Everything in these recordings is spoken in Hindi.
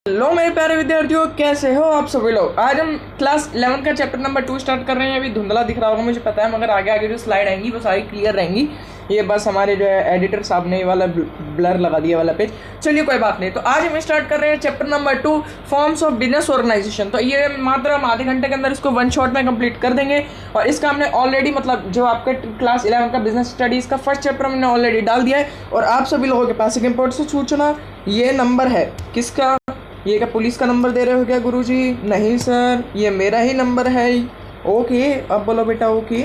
हेलो मेरे प्यारे विद्यार्थियों, कैसे हो आप सभी लोग। आज हम क्लास 11 का चैप्टर नंबर 2 स्टार्ट कर रहे हैं। अभी धुंधला दिख रहा होगा मुझे पता है, मगर आगे आगे जो स्लाइड आएंगी वो सारी क्लियर रहेंगी। ये बस हमारे जो है एडिटर साहब ने ये वाला ब्लर लगा दिया वाला पेज। चलिए कोई बात नहीं। तो आज हम स्टार्ट कर रहे हैं chapter number 2 forms of business organisation. तो ये मात्र हम आधे घंटे के अंदर इसको वन शॉट में कंप्लीट कर देंगे। और इसका हमने ऑलरेडी मतलब जो आपका क्लास 11 का बिजनेस स्टडीज का फर्स्ट चैप्टर हमने ऑलरेडी डाल दिया है। और आप सभी लोगों के पास एक इंपॉर्टेंट सूचना, ये नंबर है किसका? ये क्या पुलिस का नंबर दे रहे हो क्या गुरुजी? नहीं सर, ये मेरा ही नंबर है। ओके, अब बोलो बेटा ओके।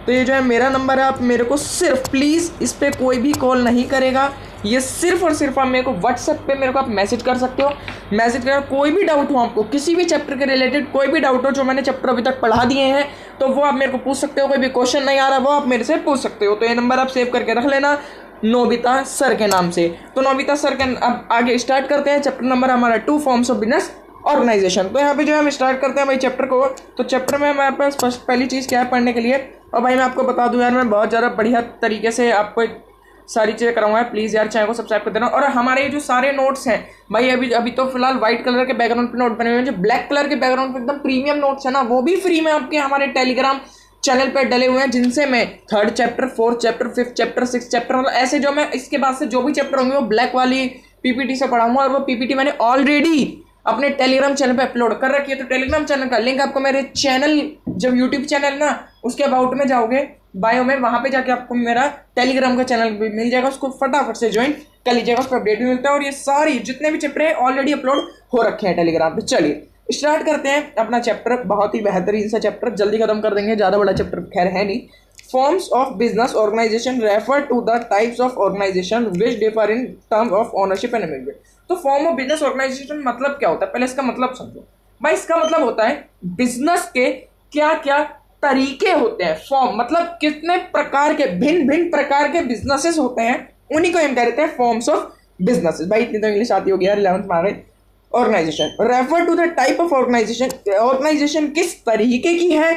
तो ये जो है मेरा नंबर है। आप मेरे को सिर्फ प्लीज़ इस पर कोई भी कॉल नहीं करेगा। ये सिर्फ और सिर्फ आप मेरे को व्हाट्सएप पे मेरे को आप मैसेज कर सकते हो। मैसेज कर कोई भी डाउट हो आपको, किसी भी चैप्टर के रिलेटेड कोई भी डाउट हो जो मैंने चैप्टर अभी तक पढ़ा दिए हैं, तो वो आप मेरे को पूछ सकते हो। कोई भी क्वेश्चन नहीं आ रहा वो आप मेरे से पूछ सकते हो। तो ये नंबर आप सेव करके रख लेना, नोबिता सर के नाम से। तो नोबिता सर के अब आगे स्टार्ट करते हैं। चैप्टर नंबर हमारा 2 फॉर्म्स ऑफ बिजनेस ऑर्गेनाइजेशन। तो यहाँ पे जो है हम स्टार्ट करते हैं भाई चैप्टर को। तो चैप्टर में हमारे पास पहली चीज़ क्या है पढ़ने के लिए। और भाई मैं आपको बता दूं यार, मैं बहुत ज़्यादा बढ़िया तरीके से आपको सारी चीज़ें कराऊंगा। प्लीज़ यार चैनल को सब्सक्राइब कर देना। और हमारे ये जो सारे नोट्स हैं भाई, अभी तो फिलहाल व्हाइट कलर के बैकग्राउंड पे नोट बने हुए हैं। जो ब्लैक कलर के बैकग्राउंड पे एकदम प्रीमियम नोट्स है ना, वो भी फ्री में आपके हमारे टेलीग्राम चैनल पे डले हुए हैं, जिनसे मैं 3rd chapter 4th chapter 5th chapter 6th chapter मतलब ऐसे जो मैं इसके बाद से जो भी चैप्टर होंगे वो ब्लैक वाली पीपीटी से पढ़ाऊंगा। और वो पीपीटी मैंने ऑलरेडी अपने टेलीग्राम चैनल पे अपलोड कर रखी है। तो टेलीग्राम चैनल का लिंक आपको मेरे चैनल, जब यूट्यूब चैनल ना उसके अबाउट में जाओगे बायो में, वहां पे जाके आपको मेरा टेलीग्राम का चैनल भी मिल जाएगा। उसको फटाफट से ज्वाइन कर लीजिएगा, उस पर अपडेट भी मिलता है। और ये सारी जितने भी चैप्टर है ऑलरेडी अपलोड हो रखे हैं टेलीग्राम पे। चलिए स्टार्ट करते हैं अपना चैप्टर। बहुत ही बेहतरीन सा चैप्टर, जल्दी खत्म कर देंगे, ज़्यादा बड़ा चैप्टर खैर है नहीं। Forms of business organisation refer to the types of organisation which differ in terms of ownership and management. तो फॉर्म ऑफ बिजनेस ऑर्गेनाइजेशन मतलब क्या होता है, पहले इसका मतलब समझो भाई। इसका मतलब होता है बिजनेस के क्या क्या तरीके होते हैं। फॉर्म मतलब कितने प्रकार के भिन्न भिन्न प्रकार के बिजनेसेस होते हैं, उन्हीं को हम कहते हैं फॉर्म्स ऑफ बिजनेसेस। भाई इतनी तो इंग्लिश आती होगी यार 11th में आ गई। Organisation refer to the type of organisation. Organisation किस तरीके की है,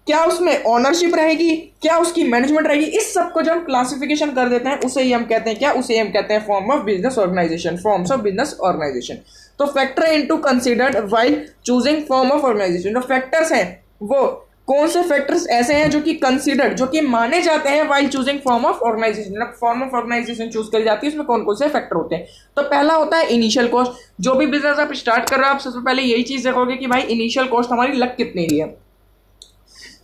क्या उसमें ओनरशिप रहेगी, क्या उसकी मैनेजमेंट रहेगी, इस सब को जब हम क्लासिफिकेशन कर देते हैं उसे ही हम कहते हैं क्या? उसे हम कहते हैं form of business organization, forms of business organisation. तो factor into considered while choosing form of organization. जो फैक्टर्स हैं वो कौन से फैक्टर्स ऐसे हैं जो कि कंसीडर्ड, जो कि माने जाते हैं while choosing form of organisation. Form of organisation choose करी जाती है, उसमें कौन कौन से फैक्टर होते हैं। तो पहला होता है इनिशियल कॉस्ट। जो भी बिजनेस आप स्टार्ट कर रहे हो आप सबसे पहले यही चीज देखोगे कि भाई इनिशियल कॉस्ट हमारी लग कितनी रही है।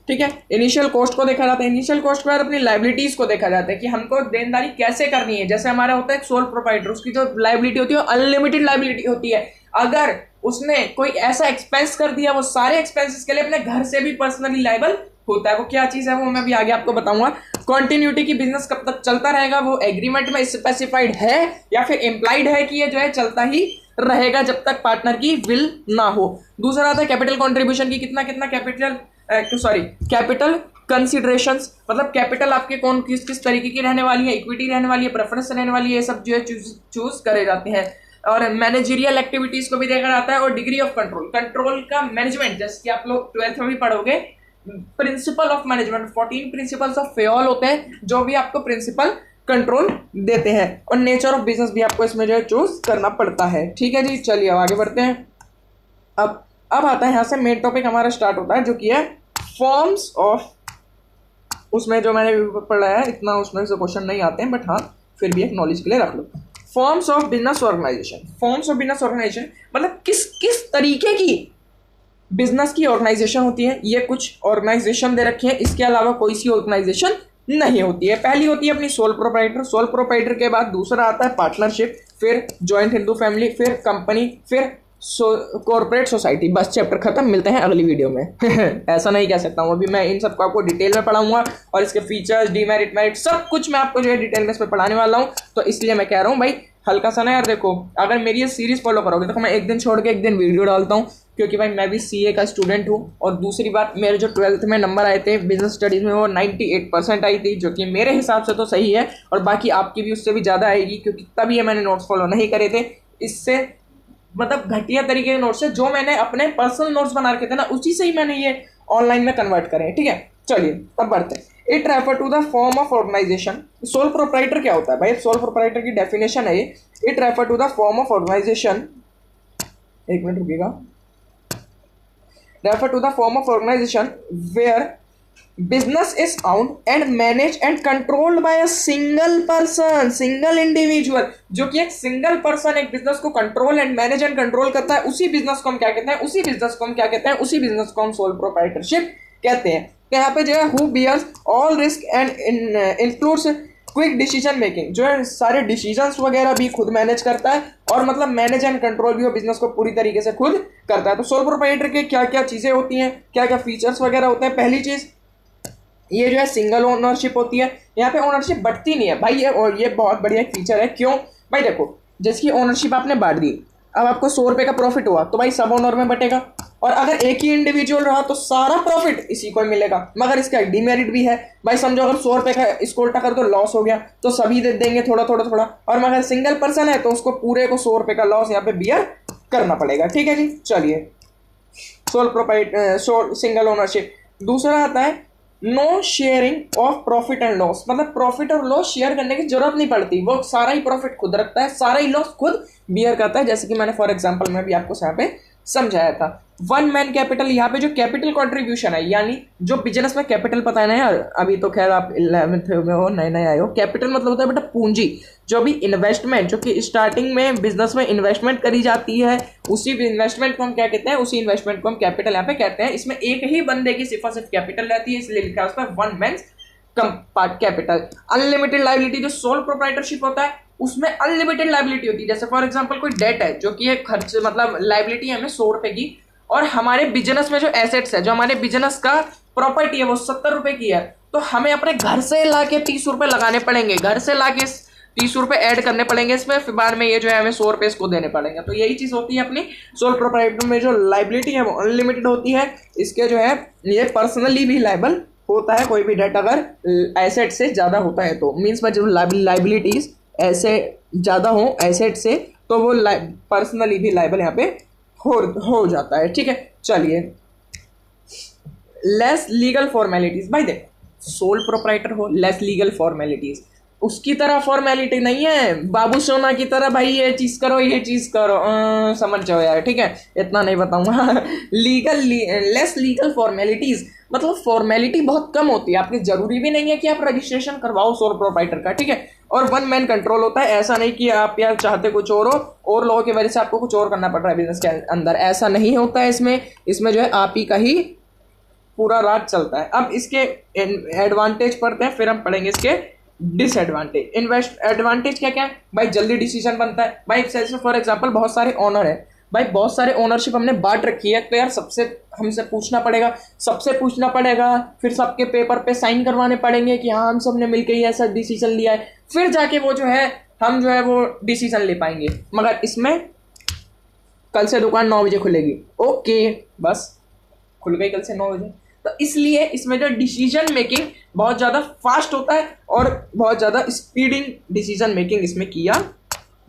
ठीक है, इनिशियल कॉस्ट को देखा जाता है। इनिशियल कॉस्ट के बाद अपनी लाइबिलिटीज को देखा जाता है कि हमको देनदारी कैसे करनी है। जैसे हमारा होता है सोल प्रोप्राइटर, उसकी जो लाइबिलिटी होती है अनलिमिटेड लाइबिलिटी होती है। अगर उसने कोई ऐसा एक्सपेंस कर दिया, वो सारे एक्सपेंसेस के लिए अपने घर से भी पर्सनली लाइबल होता है। वो क्या चीज है वो मैं भी आगे आपको बताऊंगा। कंटिन्यूटी की बिजनेस कब तक चलता रहेगा, वो एग्रीमेंट में स्पेसिफाइड है या फिर इम्प्लाइड है कि ये जो है चलता ही रहेगा जब तक पार्टनर की विल ना हो। दूसरा आता है कैपिटल कंट्रीब्यूशन की, कितना कितना कैपिटल कैपिटल कंसिडरेशंस, मतलब कैपिटल आपके कौन किस किस तरीके की रहने वाली है, इक्विटी रहने वाली है, प्रेफरेंस रहने वाली है, ये सब जो है चूज करे जाते हैं। और मैनेजरियल एक्टिविटीज को भी देखा जाता है। और डिग्री ऑफ कंट्रोल, कंट्रोल का मैनेजमेंट, जैसे कि आप लोग 12th में भी पढ़ोगे principle of management, 14 principles of Fayol होते हैं जो भी आपको प्रिंसिपल कंट्रोल देते हैं। और नेचर ऑफ बिजनेस भी आपको इसमें जो है चूज करना पड़ता है। ठीक है जी, चलिए अब आगे बढ़ते हैं। अब आता है यहाँ से मेन टॉपिक हमारा स्टार्ट होता है जो कि है फॉर्म्स ऑफ। उसमें जो मैंने पढ़ा है इतना उसमें से क्वेश्चन नहीं आते हैं, बट हाँ फिर भी एक नॉलेज के लिए रख लो। Forms of business organization. Forms of business organisation मतलब किस किस तरीके की बिजनेस की ऑर्गेनाइजेशन होती है। ये कुछ ऑर्गेनाइजेशन दे रखे हैं, इसके अलावा कोई सी ऑर्गेनाइजेशन नहीं होती है। पहली होती है अपनी सोल प्रोप्राइटर। सोल प्रोप्राइटर के बाद दूसरा आता है पार्टनरशिप, फिर जॉइंट हिंदू फैमिली, फिर कंपनी, फिर कॉर्पोरेट सोसाइटी। बस चैप्टर खत्म, मिलते हैं अगली वीडियो में। ऐसा नहीं कह सकता हूँ, अभी मैं इन सबको आपको डिटेल में पढ़ाऊंगा और इसके फीचर्स, डीमेरिट, मेरिट सब कुछ मैं आपको जो है डिटेल में इस पर पढ़ाने वाला हूँ। तो इसलिए मैं कह रहा हूँ भाई हल्का सा ना यार, देखो अगर मेरी ये सीरीज फॉलो करोगे तो मैं एक दिन छोड़ के एक दिन वीडियो डालता हूँ, क्योंकि भाई मैं भी सीए का स्टूडेंट हूँ। और दूसरी बात, मेरे जो 12th में नंबर आए थे बिजनेस स्टडीज में वो 98% आई थी, जो कि मेरे हिसाब से तो सही है। और बाकी आपकी भी उससे भी ज़्यादा आएगी, क्योंकि तभी ये मैंने नोट्स फॉलो नहीं करे थे। इससे मतलब घटिया तरीके के नोट्स है जो मैंने अपने पर्सनल नोट्स बना रखे थे ना, उसी से ही मैंने ये ऑनलाइन में कन्वर्ट करे हैं। ठीक है, चलिए अब बढ़ते हैं। It refer to the form of organisation. Sole proprietor क्या होता है भाई? सोल प्रोप्राइटर की डेफिनेशन है ये। It refer to the form of organization एक मिनट रुकिएगा। Refer to the form of organization where business is owned and manage and controlled by a single person, single individual. जो कि एक सिंगल पर्सन एक बिजनेस को control and manage and control करता है, उसी बिजनेस को हम क्या कहते हैं, उसी बिजनेस को हम क्या कहते हैं, उसी बिजनेस को हम सोल प्रोप्राइटरशिप कहते हैं। तो यहाँ पे जो है who bears all risk and includes quick decision making, जो है सारे डिसीजंस वगैरह भी खुद मैनेज करता है और मतलब मैनेज एंड कंट्रोल भी वो बिजनेस को पूरी तरीके से खुद करता है। तो सोल प्रोप्राइटर के क्या क्या चीज़ें होती हैं, क्या क्या फीचर्स वगैरह होते हैं। पहली चीज़ ये जो है सिंगल ओनरशिप होती है। यहाँ पे ओनरशिप बढ़ती नहीं है भाई, ये बहुत बढ़िया एक फीचर है। क्यों भाई, देखो जिसकी ओनरशिप आपने बांट दी, अब आपको 100 रुपये का प्रॉफिट हुआ तो भाई सब ओनर में बटेगा, और अगर एक ही इंडिविजुअल रहा तो सारा प्रॉफिट इसी को मिलेगा। मगर इसका एक डिमेरिट भी है भाई, समझो अगर 100 रुपये का इसको उल्टा कर दो लॉस हो गया तो सभी दे देंगे थोड़ा थोड़ा थोड़ा, और मगर सिंगल पर्सन है तो उसको पूरे को 100 रुपये का लॉस यहाँ पे बियर करना पड़ेगा। ठीक है जी, चलिए सोल प्रोप्राइटर सिंगल ओनरशिप। दूसरा आता है no sharing of profit and loss, मतलब प्रॉफिट और लॉस शेयर करने की जरूरत नहीं पड़ती, वो सारा ही प्रॉफिट खुद रखता है, सारा ही लॉस खुद बियर करता है। जैसे कि मैंने फॉर एग्जांपल में भी आपको यहाँ पे समझाया था। वन मैन कैपिटल, यहाँ पे जो कैपिटल कंट्रीब्यूशन है, यानी जो बिजनेस में कैपिटल, पता है ना यार, अभी तो खैर आप 11th में हो, नए नए आए हो। कैपिटल मतलब होता है बेटा पूंजी, जो भी इन्वेस्टमेंट, जो कि स्टार्टिंग में बिजनेस में इन्वेस्टमेंट करी जाती है, उसी इन्वेस्टमेंट को हम क्या कहते हैं, उसी इन्वेस्टमेंट को हम कैपिटल यहाँ पे कहते हैं। इसमें एक ही बंदे की सिर्फ कैपिटल रहती है, इसलिए लिखा है उस पर one man capital. Unlimited liability, जो सोल प्रोप्राइटरशिप होता है उसमें अनलिमिटेड लायबिलिटी होती है। जैसे फॉर एग्जांपल कोई डेट है जो कि एक खर्च, मतलब लायबिलिटी है हमें 100 रुपए की, और हमारे बिजनेस में जो एसेट्स है, जो हमारे बिजनेस का प्रॉपर्टी है वो 70 रुपए की है, तो हमें अपने घर से लाके 30 रुपए लगाने पड़ेंगे, घर से लाके 30 रुपए ऐड करने पड़ेंगे इसमें, फिर बाद में ये जो है हमें 100 रुपए इसको देने पड़ेंगे। तो यही चीज होती है अपनी सोल प्रोप्राइटर में, जो लायबिलिटी है वो अनलिमिटेड होती है। इसके जो है ये पर्सनली भी लायबल होता है, कोई भी डेट अगर एसेट से ज्यादा होता है तो, मीन्स जो लायबिलिटीज ऐसे ज़्यादा हो एसेट से, तो वो पर्सनली भी लायबल यहाँ पे हो जाता है। ठीक है, चलिए लेस लीगल फॉर्मेलिटीज। भाई देख, सोल प्रोप्राइटर हो, लेस लीगल फॉर्मेलिटीज, उसकी तरह फॉर्मेलिटी नहीं है बाबू सोना की तरह, भाई ये चीज़ करो ये चीज़ करो, समझ जाओ यार। ठीक है, इतना नहीं बताऊंगा। लेस लीगल फॉर्मेलिटीज मतलब फॉर्मेलिटी बहुत कम होती है, आपकी जरूरी भी नहीं है कि आप रजिस्ट्रेशन करवाओ सोल प्रोप्राइटर का। ठीक है, और वन मैन कंट्रोल होता है, ऐसा नहीं कि आप यार चाहते कुछ और हो और लोगों की वजह से आपको कुछ और करना पड़ रहा है बिजनेस के अंदर, ऐसा नहीं होता है। इसमें जो है आप ही का ही पूरा राज चलता है। अब इसके एडवांटेज पढ़ते हैं, फिर हम पढ़ेंगे इसके डिसएडवांटेज। एडवांटेज क्या क्या है भाई, जल्दी डिसीजन बनता है भाई। जैसे फॉर एग्जांपल बहुत सारे ओनर है भाई, बहुत सारे ओनरशिप हमने बांट रखी है, तो यार हमसे पूछना पड़ेगा, फिर सबके पेपर पे साइन करवाने पड़ेंगे कि हाँ हम सब ने मिलकर ही ऐसा डिसीजन लिया है, फिर जाके वो जो है हम जो है वो डिसीजन ले पाएंगे। मगर इसमें कल से दुकान 9 बजे खुलेगी, ओके बस खुल गई कल से 9 बजे, तो इसलिए इसमें जो डिसीजन मेकिंग बहुत ज़्यादा फास्ट होता है और बहुत ज़्यादा स्पीडिंग डिसीजन मेकिंग इसमें किया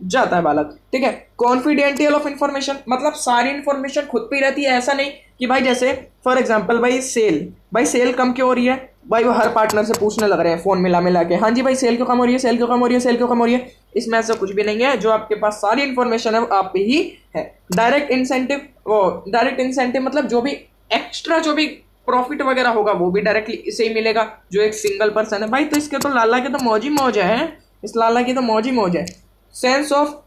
जाता है बालक। ठीक है, कॉन्फिडेंशियल ऑफ इंफॉर्मेशन, मतलब सारी इंफॉर्मेशन खुद पे ही रहती है, ऐसा नहीं कि भाई जैसे फॉर एग्जांपल भाई सेल कम क्यों हो रही है, भाई वो हर पार्टनर से पूछने लग रहे हैं फोन मिला के, हाँ जी भाई सेल क्यों कम हो रही है, इसमें ऐसा कुछ भी नहीं है। जो आपके पास सारी इंफॉर्मेशन है वो आप पे ही है। डायरेक्ट इंसेंटिव मतलब जो भी एक्स्ट्रा जो भी प्रॉफिट वगैरह होगा वो भी डायरेक्टली इसे ही मिलेगा, जो एक सिंगल पर्सन है भाई। तो इसके तो लाला के तो मौज ही मौज है, इस लाला की तो मौज ही मौज है। सेंस ऑफ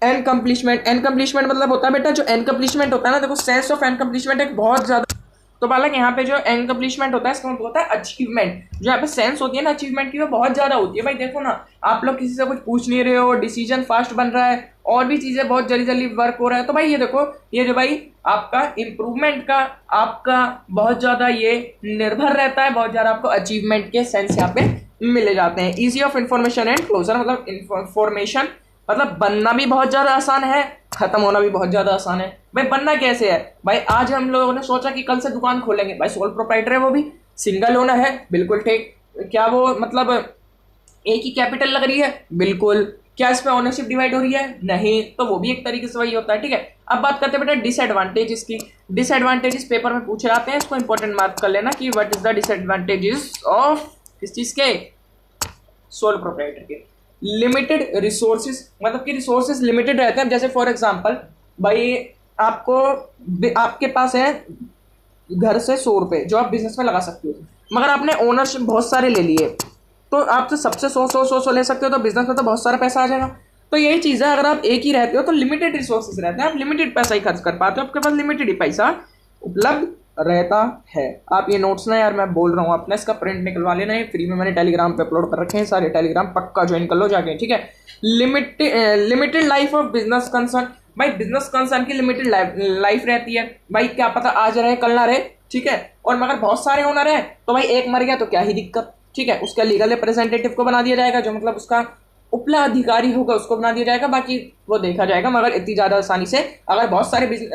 एनकम्प्लिशमेंट मतलब होता है बेटा, जो एनकम्प्लिशमेंट होता है ना, देखो सेंस ऑफ एनकम्प्लिशमेंट एक बहुत ज़्यादा, तो बालक यहाँ पे जो एनकम्प्लिशमेंट होता है इसका मतलब होता है अचीवमेंट। जो यहाँ पे सेंस होती है ना अचीवमेंट की, वो बहुत ज़्यादा होती है भाई। देखो ना, आप लोग किसी से कुछ पूछ नहीं रहे हो, डिसीजन फास्ट बन रहा है, और भी चीज़ें बहुत जल्दी जल्दी वर्क हो रहा है, तो भाई ये देखो, ये जो भाई आपका इम्प्रूवमेंट का आपका बहुत ज़्यादा ये निर्भर रहता है, बहुत ज़्यादा आपको अचीवमेंट के सेंस यहाँ पे मिले जाते हैं। Easy of information and closure, मतलब इन्फॉर्मेशन मतलब बनना भी बहुत ज़्यादा आसान है, खत्म होना भी बहुत ज़्यादा आसान है। भाई बनना कैसे है भाई, आज हम लोगों ने सोचा कि कल से दुकान खोलेंगे, भाई सोल प्रोप्राइटर है, वो भी सिंगल ओनर है, बिल्कुल ठीक। क्या वो मतलब एक ही कैपिटल लग रही है, बिल्कुल। क्या इसमें ओनरशिप डिवाइड हो रही है, नहीं, तो वो भी एक तरीके से वही होता है। ठीक है, अब बात करते हैं बेटा डिसएडवांटेजेस की। डिसएडवांटेजेस पेपर में पूछे जाते हैं, इसको इंपॉर्टेंट मार्क कर लेना कि what is the disadvantages of किस चीज़ के, सोल प्रोप्राइटर के। लिमिटेड रिसोर्सेज, मतलब कि रिसोर्सेज लिमिटेड रहते हैं। जैसे फॉर एग्जांपल भाई आपको आपके पास है घर से 100 रुपये जो आप बिजनेस में लगा सकते हो, मगर आपने ओनरशिप बहुत सारे ले लिए, तो आप तो सबसे 100 ले सकते हो, तो बिजनेस में तो बहुत सारा पैसा आ जाएगा। तो यही चीज़ है, अगर आप एक ही रहते हो तो लिमिटेड रिसोर्सेज रहते हैं, आप लिमिटेड पैसा ही खर्च कर पाते हो, आपके पास लिमिटेड ही पैसा उपलब्ध रहता है। आप ये नोट्स ना यार मैं बोल रहा हूँ, अपने इसका प्रिंट निकलवा लेना है, फ्री में मैंने टेलीग्राम पे अपलोड कर रखे हैं सारे, टेलीग्राम पक्का ज्वाइन कर लो जाके, ठीक है। Limited life of business concern, भाई बिजनेस कंसर्न की लिमिटेड लाइफ रहती है, भाई क्या पता आज रहे कल ना रहे, ठीक है। और मगर बहुत सारे ओनर है तो भाई एक मर गया तो क्या ही दिक्कत, ठीक है। उसका लीगल रिप्रेजेंटेटिव को बना दिया जाएगा, जो मतलब उसका उपला अधिकारी होगा उसको बना दिया जाएगा, बाकी वो देखा जाएगा। मगर इतनी ज़्यादा आसानी से अगर बहुत सारे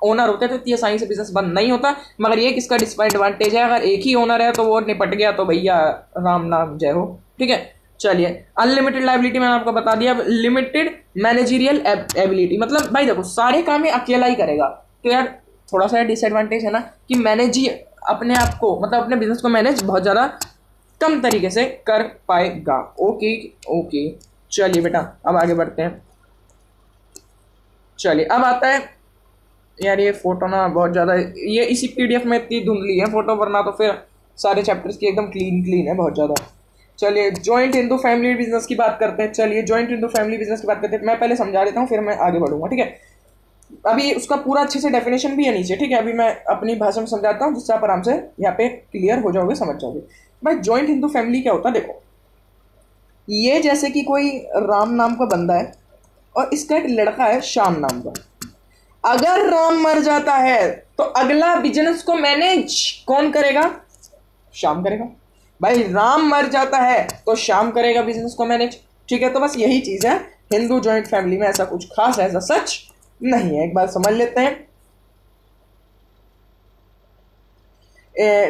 ओनर होते तो इतनी आसानी से बिजनेस बंद नहीं होता। मगर ये किसका डिसएडवांटेज है, अगर एक ही ओनर है तो वो निपट गया तो भैया राम नाम जय हो, ठीक है। चलिए अनलिमिटेड लाइबिलिटी मैंने आपको बता दिया। लिमिटेड मैनेजरियल एबिलिटी, मतलब भाई देखो सारे काम ये अकेला ही करेगा, तो यार थोड़ा सा डिसएडवांटेज है ना कि मैनेज अपने आप को, मतलब अपने बिजनेस को मैनेज बहुत ज़्यादा कम तरीके से कर पाएगा। ओके ओके, चलिए बेटा अब आगे बढ़ते हैं। चलिए अब आता है यार ये फोटो ना बहुत ज़्यादा, ये इसी पीडीएफ में इतनी धुंधली है फोटो, वरना तो फिर सारे चैप्टर्स की एकदम क्लीन है बहुत ज़्यादा। चलिए जॉइंट हिंदू फैमिली बिजनेस की बात करते हैं। चलिए जॉइंट हिंदू फैमिली बिजनेस की बात करते हैं, मैं पहले समझा देता हूँ फिर मैं आगे बढ़ूंगा, ठीक है। अभी उसका पूरा अच्छे से डेफिनेशन भी है नीचे, ठीक है। अभी मैं अपनी भाषा में समझाता हूँ जिससे आप आराम से यहाँ पे क्लियर हो जाओगे, समझ जाओगे। भाई जॉइंट हिंदू फैमिली क्या होता है, देखो ये जैसे कि कोई राम नाम का बंदा है और इसका एक लड़का है श्याम नाम का। अगर राम मर जाता है तो अगला बिजनेस को मैनेज कौन करेगा, श्याम करेगा। भाई राम मर जाता है तो श्याम करेगा बिजनेस को मैनेज, ठीक है। तो बस यही चीज है हिंदू जॉइंट फैमिली में, ऐसा कुछ खास ऐसा सच नहीं है। एक बार समझ लेते हैं।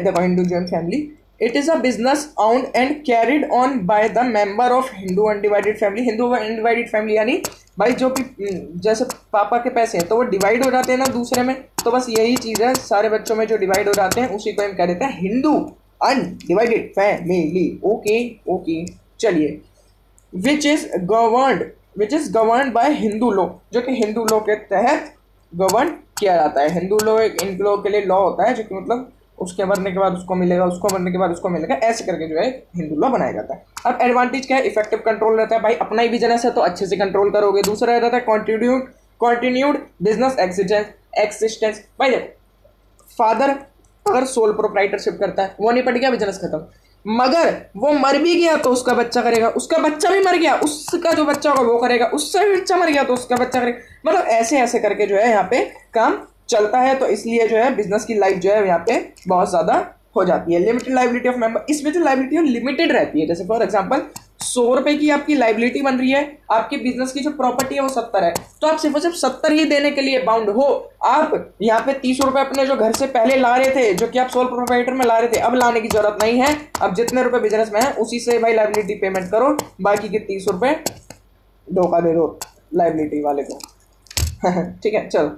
देखो Hindu joint family, it is a business owned and carried on by the member of Hindu undivided family. Hindu undivided family यानी भाई जो कि जैसे पापा के पैसे हैं तो वो डिवाइड हो जाते हैं ना दूसरे में, तो बस यही चीज़ है, सारे बच्चों में जो डिवाइड हो जाते हैं उसी को हम कह देते हैं Hindu undivided family. Okay okay, चलिए which is governed by Hindu law, जो कि हिंदू लॉ के तहत गवर्न किया जाता है। हिंदू लॉ एक इन लोगों के लिए लॉ होता है जो कि मतलब उसके मरने के बाद उसको मिलेगा, उसको मरने के बाद उसको मिलेगा, ऐसे करके जो है हिंदू लॉ बनाया जाता है। अब एडवांटेज क्या है, इफेक्टिव कंट्रोल रहता है, भाई अपना ही बिजनेस है तो अच्छे से कंट्रोल करोगे। दूसरा रहता है कॉन्टिन्यूड बिजनेस एक्सिस्टेंस। भाई देखो फादर अगर सोल प्रोप्राइटरशिप करता है वो नहीं पड़ गया, बिजनेस खत्म। मगर वो मर भी गया तो उसका बच्चा करेगा, उसका बच्चा भी मर गया उसका जो बच्चा होगा वो करेगा, उससे भी बच्चा मर गया तो उसका बच्चा करेगा, मतलब ऐसे ऐसे करके जो है यहाँ पे काम चलता है। तो इसलिए जो है बिजनेस की लाइफ जो है यहाँ पे बहुत ज्यादा हो जाती है। लिमिटेड लाइबिलिटी ऑफ मेंबर, इसमें जो लाइबिलिटी लिमिटेड रहती है, जैसे फॉर एग्जांपल 100 रुपए की आपकी लाइबिलिटी बन रही है, आपके बिजनेस की जो प्रॉपर्टी है वो 70 है, तो आप सिर्फ और सिर्फ 70 ही देने के लिए बाउंड हो। आप यहाँ पे 30 रुपए अपने जो घर से पहले ला रहे थे, जो कि आप सोल प्रोप्राइटर में ला रहे थे, अब लाने की जरूरत नहीं है। अब जितने रुपए बिजनेस में है उसी से भाई लाइबिलिटी पेमेंट करो, बाकी के 30 रुपए धोखा दे दो लाइबिलिटी वाले को। ठीक है, चलो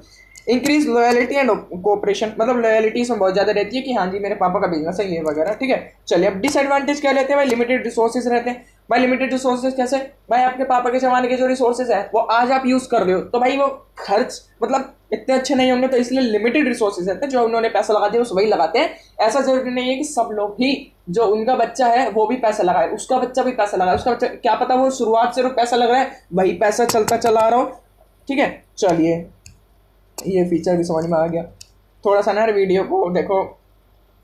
इंक्रीज लॉयलिटी एंड कोऑपरेशन, मतलब लॉयलिटी इसमें बहुत ज्यादा रहती है कि हाँ जी मेरे पापा का बिजनेस है ये वगैरह, ठीक है। चलिए अब डिसएडवांटेज क्या लेते हैं, भाई लिमिटेड रिसोर्सेज रहते हैं। भाई लिमिटेड रिसोर्सेज कैसे, भाई आपके पापा के जमाने के जो रिसोर्सेज है वो आज आप यूज कर रहे हो, तो भाई वो खर्च मतलब इतने अच्छे नहीं होंगे, तो इसलिए लिमिटेड रिसोर्सेज रहते हैं, जो उन्होंने पैसा लगा दिया उस वही लगाते हैं। ऐसा जरूरी नहीं है कि सब लोग ही, जो उनका बच्चा है वो भी पैसा लगाए, उसका बच्चा भी पैसा लगाए, उसका बच्चा क्या पता वो शुरुआत से पैसा लग रहा है, वही पैसा चलता चला रहा हो, ठीक है। चलिए ये फीचर भी समझ में आ गया। थोड़ा सा ना वीडियो को देखो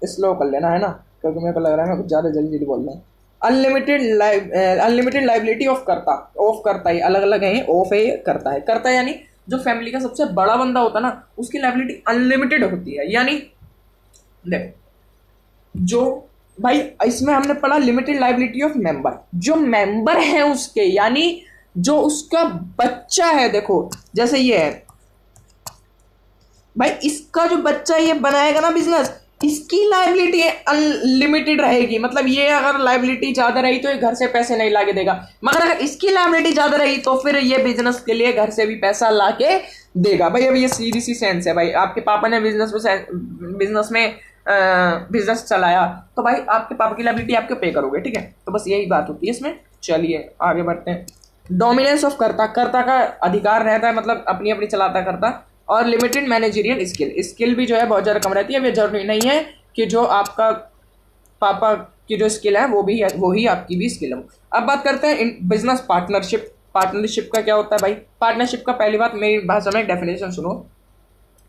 स्लो कर लेना है ना, क्योंकि मेरे को लग रहा है मैं कुछ ज़्यादा जल्दी बोल रहा हूँ। अनलिमिटेड लाइबिलिटी ऑफ करता ही अलग अलग है, ऑफ है करता है। करता यानी जो फैमिली का सबसे बड़ा बंदा होता है ना उसकी लाइबिलिटी अनलिमिटेड होती है, यानी देखो जो भाई इसमें हमने पढ़ा लिमिटेड लाइबिलिटी ऑफ मेंबर, जो मेंबर है उसके यानी जो उसका बच्चा है, देखो जैसे ये है भाई इसका जो बच्चा ये बनाएगा ना बिजनेस, इसकी लाइबिलिटी अनलिमिटेड रहेगी। मतलब ये अगर लाइबिलिटी ज्यादा रही तो ये घर से पैसे नहीं लाके देगा, मगर अगर इसकी लाइबिलिटी ज्यादा रही तो फिर ये बिजनेस के लिए घर से भी पैसा लाके देगा। भाई अब ये सीधी सी सेंस है, भाई आपके पापा ने बिजनेस में बिजनेस चलाया तो भाई आपके पापा की लाइबिलिटी आपको पे करोगे, ठीक है। तो बस यही बात होती है इसमें। चलिए आगे बढ़ते हैं। डोमिनेंस ऑफ करता का अधिकार रहता है, मतलब अपनी अपनी चलाता करता। और लिमिटेड मैनेजरियल स्किल, स्किल भी जो है बहुत ज़्यादा कम रहती है। ये जरूरी नहीं है कि जो आपका पापा की जो स्किल है वो ही आपकी भी स्किल है। अब बात करते हैं इन बिजनेस पार्टनरशिप। पार्टनरशिप का क्या होता है भाई? पार्टनरशिप का पहली बात मेरी भाषा में डेफिनेशन सुनो।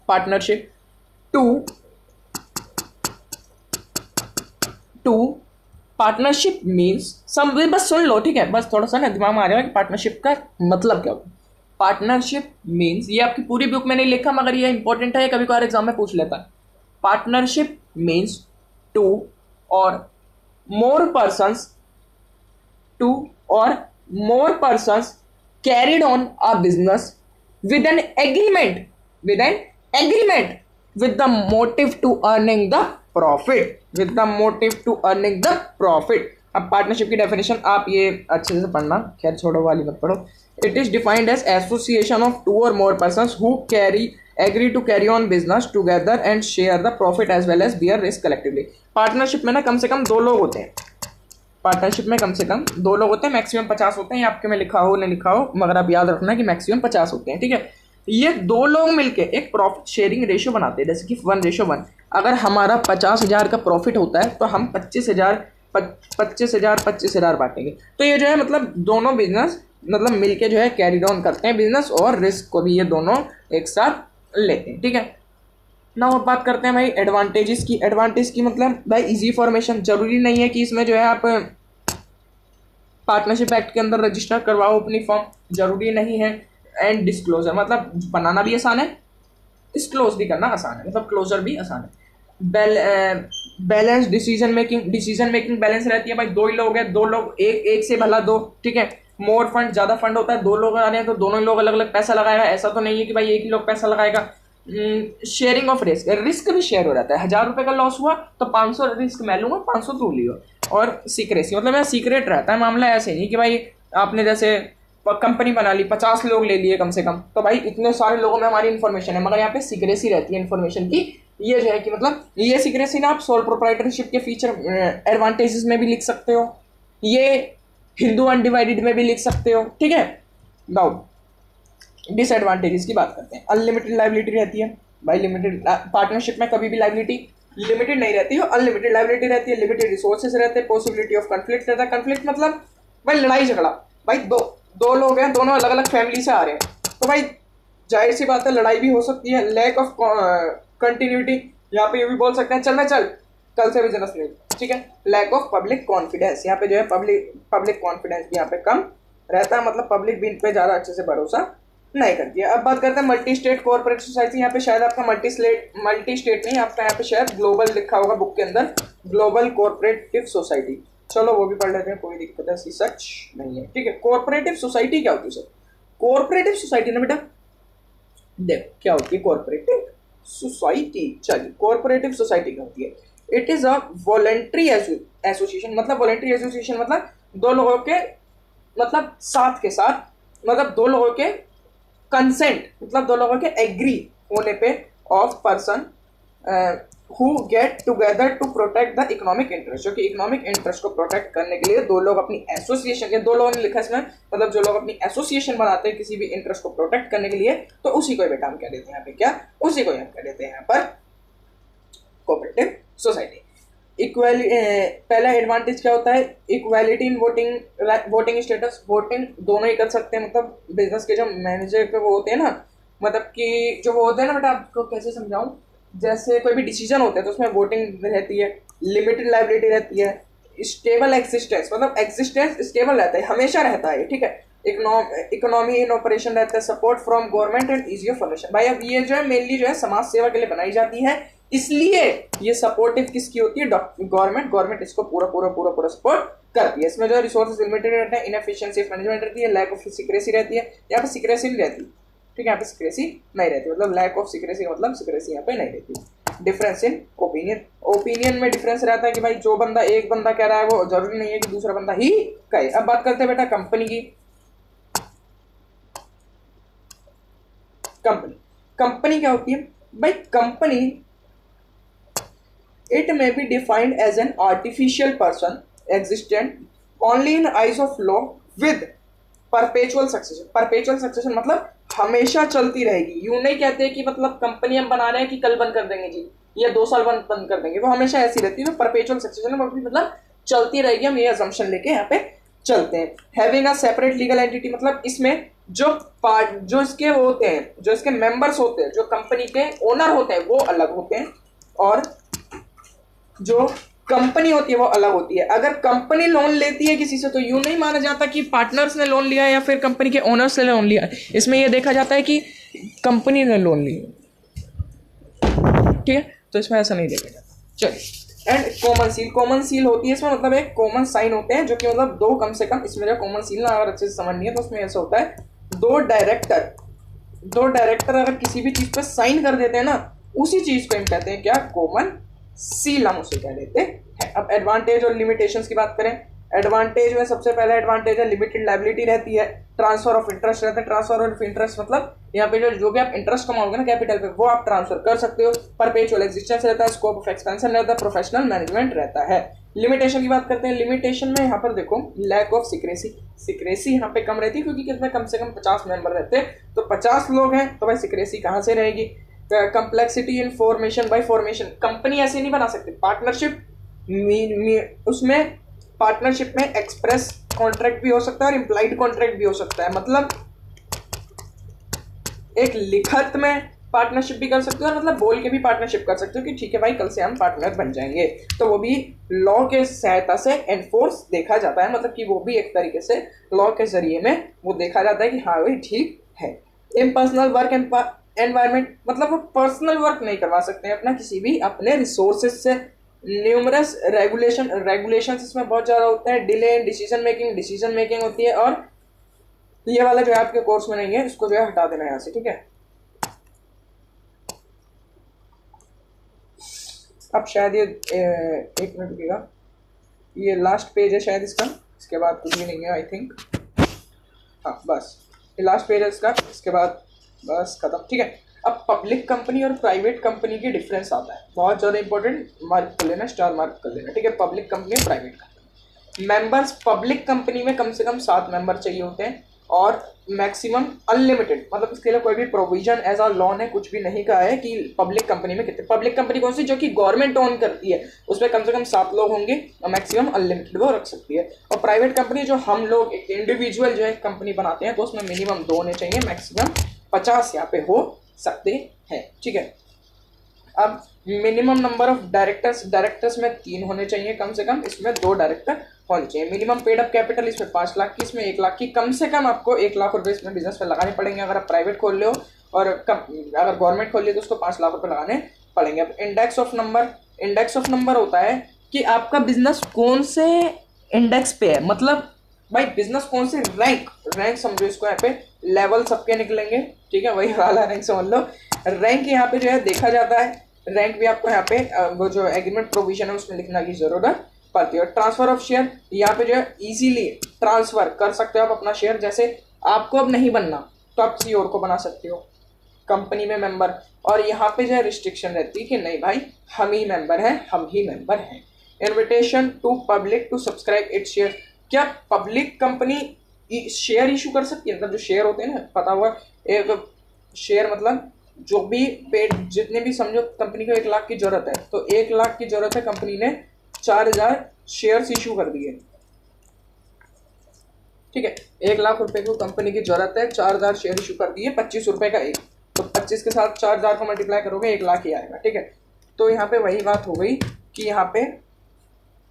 पार्टनरशिप टू पार्टनरशिप मीन्स सम, बस सुन लो ठीक है, बस थोड़ा सा ना दिमाग में आ रहा है कि पार्टनरशिप का मतलब क्या होता है। पार्टनरशिप मीन्स, ये आपकी पूरी बुक में नहीं लिखा मगर ये इंपॉर्टेंट है, कभी कभार एग्जाम में पूछ लेता है। Partnership means to or more persons carried on a business with an agreement with the motive to earning the profit। अब पार्टनरशिप की डेफिनेशन आप ये अच्छे से पढ़ना, खैर छोड़ो वाली मत पढ़ो। It is defined as association of two or more persons who agree to carry on business together and share the profit as well as bear risk collectively। Partnership में ना कम से कम दो लोग होते हैं। पार्टनरशिप में कम से कम दो लोग होते हैं, मैक्सिमम 50 होते हैं। आपके में लिखा हो नहीं लिखा हो मगर आप याद रखना कि मैक्सिमम 50 होते हैं, ठीक है। ये दो लोग मिलके एक प्रॉफिट शेयरिंग रेशियो बनाते हैं, जैसे कि 1:1। अगर हमारा 50,000 का प्रॉफिट होता है तो हम 25,000 बांटेंगे। तो ये जो है मतलब दोनों बिजनेस मतलब मिलके जो है कैरी डाउन करते हैं बिजनेस, और रिस्क को भी ये दोनों एक साथ लेते हैं, ठीक है ना। अब बात करते हैं भाई एडवांटेजेस की। एडवांटेज की मतलब भाई इजी फॉर्मेशन, जरूरी नहीं है कि इसमें जो है आप पार्टनरशिप एक्ट के अंदर रजिस्टर करवाओ अपनी फॉर्म, जरूरी नहीं है। एंड डिस्क्लोजर मतलब बनाना भी आसान है, डिस्क्लोज भी करना आसान है, मतलब क्लोजर भी आसान है। बैलेंस डिसीजन मेकिंग बैलेंस रहती है भाई। दो ही लोग हैं, दो लोग एक से भला दो, ठीक है। मोर फंड, ज्यादा फंड होता है, दो लोग आ रहे हैं तो दोनों ही लोग अलग अलग पैसा लगाएगा, ऐसा तो नहीं है कि भाई एक ही लोग पैसा लगाएगा। शेयरिंग ऑफ रिस्क भी शेयर हो जाता है। 1,000 रुपये का लॉस हुआ तो 500 रिस्क मैं लूंगा, 500 तू लियो। और सीक्रेसी मतलब यह सीक्रेट रहता है मामला, ऐसे नहीं कि भाई आपने जैसे कंपनी बना ली, 50 लोग ले लिए कम से कम, तो भाई इतने सारे लोगों में हमारी इन्फॉर्मेशन है, मगर यहाँ पे सीक्रेसी रहती है इन्फॉर्मेशन की। ये जो है कि मतलब ये सीक्रेसी ना आप सोल प्रोप्राइटरशिप के फीचर एडवांटेजेस में भी लिख सकते हो, ये हिंदू अनडिवाइडेड में भी लिख सकते हो, ठीक है। नाउ डिसएडवांटेजेस की बात करते हैं। अनलिमिटेड लाइबिलिटी रहती है भाई। लिमिटेड पार्टनरशिप में कभी भी लाइबिलिटी लिमिटेड नहीं रहती है, अनलिमिटेड लाइबिलिटी रहती है। लिमिटेड रिसोर्सेज रहते हैं, पॉसिबिलिटी ऑफ कन्फ्लिक्ट रहता है। कन्फ्लिक्ट मतलब भाई लड़ाई झगड़ा, भाई दो लोग हैं, दोनों अलग अलग फैमिली से आ रहे हैं, तो भाई जाहिर सी बात है लड़ाई भी हो सकती है। लैक ऑफ कंटिन्यूटी, यहाँ पे ये भी बोल सकते हैं चल कल से बिजनेस नहीं, ठीक है। लैक ऑफ पब्लिक कॉन्फिडेंस, यहाँ पे जो है पब्लिक कॉन्फिडेंस भी यहाँ पे कम रहता है, मतलब पब्लिक भी इन पे ज़्यादा अच्छे से भरोसा नहीं करती है। अब बात करते हैं मल्टी स्टेट कॉर्पोरेट सोसाइटी। यहाँ पे शायद आपका मल्टी स्टेट नहीं, आपका यहाँ पे शायद ग्लोबल लिखा होगा बुक के अंदर, ग्लोबल कॉर्पोरेटिव सोसाइटी। चलो वो भी पढ़ लेते हैं, कोई दिक्कत ऐसी सच नहीं है, ठीक है। कॉर्पोरेटिव सोसाइटी क्या होती है सर? कॉर्पोरेटिव सोसाइटी ना बेटा देखो क्या होती है कॉर्पोरेटिव सोसाइटी। चलिए कॉर्पोरेटिव सोसाइटी क्या होती है? It is a voluntary association. मतलब वॉलंटरी एसोसिएशन मतलब दो लोगों के मतलब साथ के साथ, मतलब दो लोगों के कंसेंट, मतलब दो लोगों के एग्री होने पे of person who get together to protect the economic interest, जो कि इकोनॉमिक इंटरेस्ट को प्रोटेक्ट करने के लिए दो लोग अपनी एसोसिएशन, या दो लोगों ने लिखा इसमें, मतलब जो लोग अपनी एसोसिएशन बनाते हैं किसी भी इंटरेस्ट को प्रोटेक्ट करने के लिए, तो उसी को बेटा हम कह देते हैं यहाँ पे क्या, उसी को हम कह देते हैं यहाँ पर कोऑपरेटिव सोसाइटी। पहला एडवांटेज क्या होता है? Equality in voting status. Voting दोनों ही कर सकते हैं, मतलब बिजनेस के जो मैनेजर के वो होते हैं ना, मतलब कि जो वो होते हैं ना बेटा, आपको कैसे समझाऊं, जैसे कोई भी डिसीजन होता है तो उसमें वोटिंग रहती है, लिमिटेड लाइबिलिटी रहती है, स्टेबल एक्सिस्टेंस, मतलब एक्सिस्टेंस स्टेबल रहता है, हमेशा रहता है, ठीक है। इकोनॉमी इन ऑपरेशन रहता है, support from government and easy formation. भाई अब ये जो है मेनली जो है समाज सेवा के लिए बनाई जाती है, इसलिए ये सपोर्टिव किसकी होती है? गवर्नमेंट इसको पूरा सपोर्ट करती है। इसमें जो रिसोर्सेज लिमिटेड रहते हैं, इनएफिशिएंसी ऑफ मैनेजमेंट रहती है, लैक ऑफ सिक्रेसी रहती है। यहाँ पे सिक्रेसी नहीं रहती, ठीक है, यहाँ पे सिक्रेसी नहीं रहती, मतलब लैक ऑफ सिक्रेसी का मतलब सिक्रेसी यहाँ पे नहीं रहती। डिफरेंस इन ओपिनियन में डिफरेंस रहता है कि भाई जो बंदा एक बंदा कह रहा है वो जरूरी नहीं है कि दूसरा बंदा ही कहे। अब बात करते हैं बेटा कंपनी की। कंपनी क्या होती है भाई? Company it may be defined as an artificial person existent only in eyes of law with perpetual succession मतलब हमेशा चलती रहेगी। यूं नहीं कहते कि मतलब कंपनी हम बना रहे हैं कि कल बंद कर देंगे जी, ये 2 साल बंद कर देंगे, वो हमेशा ऐसी रहती है। परपेचुअल सक्सेशन मतलब चलती रहेगी, हम ये अजम्पशन लेके यहाँ पे चलते हैं। Having a separate legal entity मतलब इसमें जो इसके वो होते हैं, जो इसके मेंबर्स होते हैं, जो कंपनी के ओनर होते हैं वो अलग होते हैं, और जो कंपनी होती है वो अलग होती है। अगर कंपनी लोन लेती है किसी से तो यूं नहीं माना जाता कि पार्टनर्स ने लोन लिया है या फिर कंपनी के ओनर्स ने लोन लिया है, इसमें यह देखा जाता है कि कंपनी ने लोन लिया, ठीक है, तो इसमें ऐसा नहीं देखा जाता। चलिए, एंड कॉमन सील होती है इसमें, मतलब एक कॉमन साइन होते हैं जो कि मतलब दो कम से कम, इसमें जो कॉमन सील ना अगर अच्छे से समझनी है तो उसमें ऐसा होता है, दो डायरेक्टर अगर किसी भी चीज पे साइन कर देते हैं ना, उसी चीज को हम कहते हैं क्या, कॉमन सील हम उसे कह देते हैं। अब एडवांटेज और लिमिटेशंस की बात करें, एडवांटेज में सबसे पहला एडवांटेज है लिमिटेड लायबिलिटी रहती है, ट्रांसफर ऑफ इंटरेस्ट रहता है। ट्रांसफर ऑफ इंटरेस्ट मतलब यहाँ पे जो भी आप इंटरेस्ट कमाओगे ना कैपिटल पे, वो आप ट्रांसफर कर सकते हो। परपेचुअल एग्जिस्टेंस रहता है, स्कोप ऑफ एक्सपेंशन रहता है, प्रोफेशनल मैनेजमेंट रहता है। लिमिटेशन की बात करते हैं, लिमिटेशन में यहाँ पर देखो लैक ऑफ सिक्रेसी यहाँ पे कम रहती है, क्योंकि कितने कम से कम 50 मेंबर रहते हैं, तो 50 लोग हैं तो भाई सिक्रेसी कहाँ से रहेगी। Complexity in formation by formation, company ऐसे नहीं बना सकते। पार्टनरशिप उसमें पार्टनरशिप में एक्सप्रेस कॉन्ट्रैक्ट भी हो सकता है और इम्प्लाइड कॉन्ट्रैक्ट भी हो सकता है, मतलब एक लिखत में पार्टनरशिप भी कर सकते हो और मतलब बोल के भी पार्टनरशिप कर सकते हो कि ठीक है भाई कल से हम पार्टनर बन जाएंगे, तो वो भी लॉ के सहायता से एनफोर्स देखा जाता है, मतलब कि वो भी एक तरीके से लॉ के जरिए में वो देखा जाता है कि हाँ भाई ठीक है। इम्पर्सनल वर्क एनवायरमेंट मतलब वो पर्सनल वर्क नहीं करवा सकते हैं अपना किसी भी अपने रिसोर्सेज से। न्यूमरस रेगुलेशन इसमें बहुत ज़्यादा होता है। डिले इन डिसीजन मेकिंग होती है, और ये वाला जो है आपके कोर्स में नहीं है, इसको जो है हटा देना यहाँ से, ठीक है। अब शायद ये एक मिनट रुकिएगा, ये लास्ट पेज है शायद इसका, इसके बाद कुछ भी नहीं है आई थिंक। हाँ बस ये लास्ट पेज है इसका, इसके बाद बस खत्म, ठीक है। अब पब्लिक कंपनी और प्राइवेट कंपनी की डिफरेंस आता है, बहुत ज़्यादा इंपॉर्टेंट, मार्क कर लेना, स्टार मार्क कर लेना, ठीक है। पब्लिक कंपनी और private company members, public company में कम से कम 7 मेंबर चाहिए होते हैं और मैक्सिमम अनलिमिटेड, मतलब इसके लिए कोई भी प्रोविजन एज अ लॉ ने कुछ भी नहीं कहा है कि पब्लिक कंपनी में कितने। पब्लिक कंपनी कौन सी, जो कि गवर्नमेंट ओन करती है, उसमें कम से कम 7 लोग होंगे और मैक्सिमम अनलिमिटेड वो रख सकती है। और प्राइवेट कंपनी जो हम लोग एक इंडिविजुअल जो है कंपनी बनाते हैं, तो उसमें मिनिमम 2 होने चाहिए, मैक्सिमम 50 यहाँ पे हो सकते हैं, ठीक है। अब मिनिमम नंबर ऑफ डायरेक्टर्स में 3 होने चाहिए कम से कम, इसमें 2 डायरेक्टर होने चाहिए। मिनिमम पेड अप कैपिटल इसमें 5 लाख की, इसमें 1 लाख की, कम से कम आपको 1 लाख रुपए इसमें बिजनेस में लगाने पड़ेंगे अगर आप प्राइवेट खोल रहे हो, और अगर गवर्नमेंट खोल रही है तो उसको 5 लाख रुपए लगाने पड़ेंगे। अब इंडेक्स ऑफ नंबर होता है कि आपका बिजनेस कौन से इंडेक्स पे है, मतलब भाई बिजनेस कौन से रैंक समझो इसको, यहाँ पे लेवल सबके निकलेंगे, ठीक है, वही वाला रैंक समझ लो। रैंक यहाँ पे जो है देखा जाता है, रैंक भी आपको यहाँ पे वो जो एग्रीमेंट प्रोविजन है उसमें लिखना की जरूरत पड़ती है। और ट्रांसफर ऑफ शेयर, यहाँ पे जो है इजीली ट्रांसफर कर सकते हो आप अपना शेयर, जैसे आपको अब नहीं बनना तो आप किसी और को बना सकते हो कंपनी में मेंबर, और यहाँ पे जो है रिस्ट्रिक्शन रहती है कि नहीं भाई हम ही मेंबर हैं। Invitation to public to subscribe its share, क्या पब्लिक कंपनी शेयर इशू कर सकती है, मतलब जो शेयर होते हैं ना, पता हुआ एक शेयर मतलब जो भी पेड, जितने भी समझो कंपनी को 1 लाख की जरूरत है, तो 1 लाख की जरूरत है, कंपनी ने 4000 शेयर्स इशू कर दिए, ठीक है। 1 लाख रुपए को कंपनी की जरूरत है, 4000 शेयर इशू कर दिए, 25 रुपए का एक, तो 25 के साथ 4000 को मल्टीप्लाई करोगे 1 लाख ही आएगा, ठीक है। तो यहाँ पे वही बात हो गई कि यहाँ पे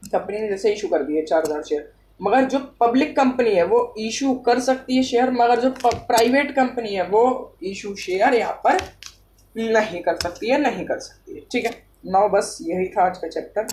कंपनी ने जैसे इशू कर दिए 4000 शेयर, मगर जो पब्लिक कंपनी है वो इशू कर सकती है शेयर, मगर जो प्राइवेट कंपनी है वो इशू शेयर यहाँ पर नहीं कर सकती है, ठीक है। नाउ बस यही था आज का चैप्टर,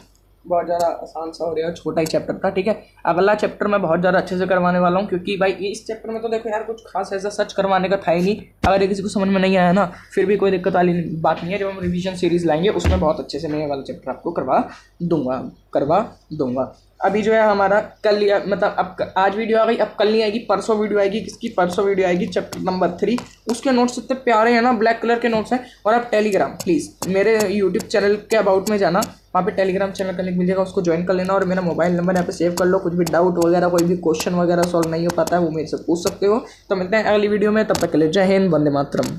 बहुत ज़्यादा आसान सा हो रहा है, छोटा ही चैप्टर था, ठीक है। अगला चैप्टर मैं बहुत ज़्यादा अच्छे से करवाने वाला हूँ, क्योंकि भाई इस चैप्टर में तो देखो यार कुछ खास ऐसा सच करवाने का था ही नहीं, अगर ये किसी को समझ में नहीं आया ना फिर भी कोई दिक्कत वाली बात नहीं है, जब हम रिवीजन सीरीज़ लाएंगे उसमें बहुत अच्छे से मैं ये वाला चैप्टर आपको करवा दूंगा। अभी जो है हमारा कल मतलब अब आज वीडियो आ गई, अब कल नहीं आएगी, परसों वीडियो आएगी। किसकी? परसों वीडियो आएगी चैप्टर नंबर 3। उसके नोट्स इतने प्यारे हैं ना, ब्लैक कलर के नोट्स हैं। और आप टेलीग्राम प्लीज़ मेरे यूट्यूब चैनल के अबाउट में जाना, वहाँ पे टेलीग्राम चैनल का लिंक मिल जाएगा, उसको ज्वाइन कर लेना। और मेरा मोबाइल नंबर यहाँ पे सेव कर लो। कुछ भी डाउट वगैरह, कोई भी क्वेश्चन वगैरह सॉल्व नहीं हो पाता है वो मेरे से पूछ सकते हो। तो मिलते हैं अगली वीडियो में, तब तक के लिए जय हिंद, वंदे मातरम।